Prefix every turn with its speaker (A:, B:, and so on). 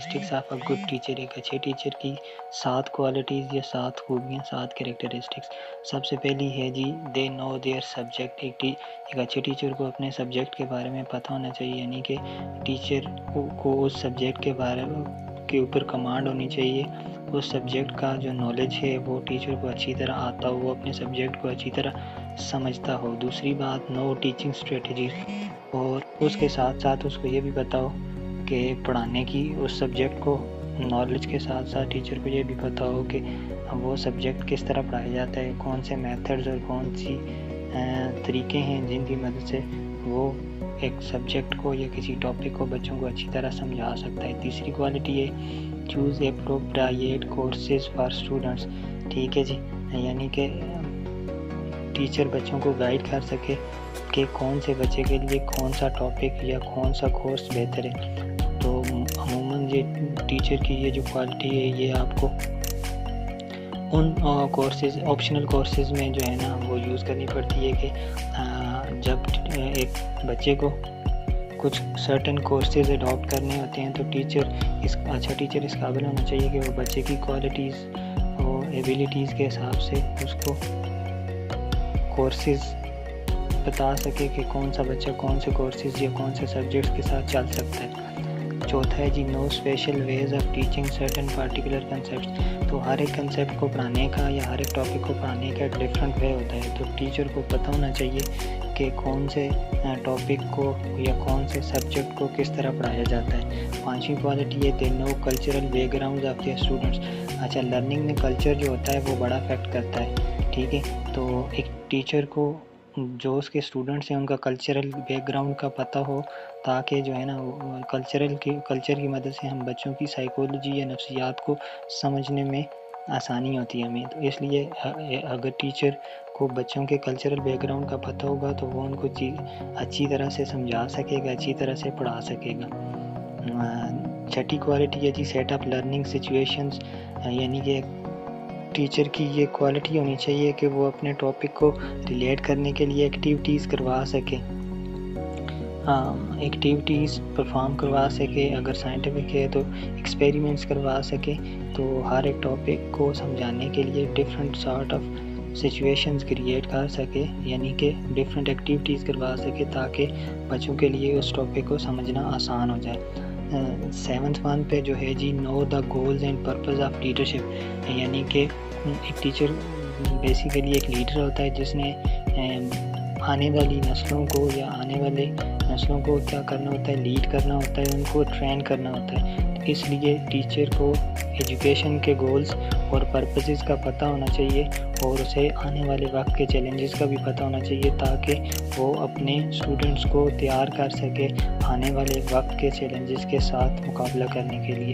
A: Characteristics of a good teacher. ایک اچھے teacher کی 7 کوالٹیز یا 7 خوبیاں، 7 کریکٹرسٹکس. سب سے پہلی ہے جی دے نو دیئر سبجیکٹ. ایک اچھے ٹیچر کو اپنے سبجیکٹ کے بارے میں پتہ ہونا چاہیے، یعنی کہ ٹیچر کو اس سبجیکٹ کے اوپر کمانڈ ہونی چاہیے. اس سبجیکٹ کا جو نالج ہے وہ ٹیچر کو اچھی طرح آتا ہو، وہ اپنے سبجیکٹ کو اچھی طرح سمجھتا ہو. دوسری بات نو ٹیچنگ اسٹریٹجیز، اور اس کے ساتھ ساتھ اس کو یہ بھی پتہ ہو کہ پڑھانے کی اس سبجیکٹ کو نالج کے ساتھ ساتھ ٹیچر کو یہ بھی پتہ ہو کہ وہ سبجیکٹ کس طرح پڑھایا جاتا ہے، کون سے میتھڈز اور کون سی طریقے ہیں جن کی مدد سے وہ ایک سبجیکٹ کو یا کسی ٹاپک کو بچوں کو اچھی طرح سمجھا سکتا ہے. تیسری کوالٹی ہے choose appropriate courses for students. ٹھیک ہے جی، یعنی کہ ٹیچر بچوں کو گائیڈ کر سکے کہ کون سے بچے کے لیے کون سا ٹاپک یا کون سا کورس بہتر ہے. تو عموماً یہ ٹیچر کی یہ جو کوالٹی ہے یہ آپ کو ان کورسز آپشنل کورسز میں جو ہے نا وہ یوز کرنی پڑتی ہے کہ جب ایک بچے کو کچھ سرٹن کورسز اڈاپٹ کرنے ہوتے ہیں تو اچھا ٹیچر اس قابل ہونا چاہیے کہ وہ بچے کی کوالٹیز اور ایبیلیٹیز کے حساب سے اس کو کورسز بتا سکے کہ کون سا بچہ کون سے کورسز یا کون سے سبجیکٹس کے ساتھ چل سکتا ہے. چوتھا ہے جی know special ways of teaching certain particular concepts. تو ہر ایک کنسیپٹ کو پڑھانے کا یا ہر ایک ٹاپک کو پڑھانے کا ایک ڈفرینٹ وے ہوتا ہے. تو ٹیچر کو پتہ ہونا چاہیے کہ کون سے ٹاپک کو یا کون سے سبجیکٹ کو کس طرح پڑھایا جاتا ہے. پانچویں کوالٹی ہے they know cultural background of their students. اچھا، لرننگ میں کلچر جو ہوتا ہے وہ بڑا افیکٹ کرتا ہے. ٹھیک ہے، تو ایک ٹیچر کو جو اس کے اسٹوڈنٹس ہیں ان کا کلچرل بیک گراؤنڈ کا پتہ ہو، تاکہ جو ہے نا کلچر کی مدد سے ہم بچوں کی سائیکولوجی یا نفسیات کو سمجھنے میں آسانی ہوتی ہے ہمیں. تو اس لیے اگر ٹیچر کو بچوں کے کلچرل بیک گراؤنڈ کا پتہ ہوگا تو وہ ان کو اچھی طرح سے سمجھا سکے گا، اچھی طرح سے پڑھا سکے گا. چھٹی کوالٹی ہے جی سیٹ اپ لرننگ سچویشنز. یعنی کہ ٹیچر کی یہ کوالٹی ہونی چاہیے کہ وہ اپنے ٹاپک کو ریلیٹ کرنے کے لیے ایکٹیویٹیز کروا سکے، ایکٹیویٹیز پرفارم کروا سکے. اگر سائنٹیفک ہے تو ایکسپیریمنٹس کروا سکے. تو ہر ایک ٹاپک کو سمجھانے کے لیے different sort of situations create کر سکے، یعنی کہ ڈفرینٹ ایکٹیویٹیز کروا سکے تاکہ بچوں کے لیے اس ٹاپک کو سمجھنا آسان ہو جائے. 7th ون پہ جو ہے جی know the goals and purpose of leadership. یعنی کہ ایک ٹیچر بیسیکلی ایک لیڈر ہوتا ہے جس نے آنے والی نسلوں کو یا آنے والے نسلوں کو کیا کرنا ہوتا ہے، لیڈ کرنا ہوتا ہے، ان کو ٹرین کرنا ہوتا ہے. اس لیے ٹیچر کو ایجوکیشن کے گولز اور پرپسز کا پتہ ہونا چاہیے اور اسے آنے والے وقت کے چیلنجز کا بھی پتہ ہونا چاہیے تاکہ وہ اپنے اسٹوڈنٹس کو تیار کر سکے آنے والے وقت کے چیلنجز کے ساتھ مقابلہ کرنے کے لیے.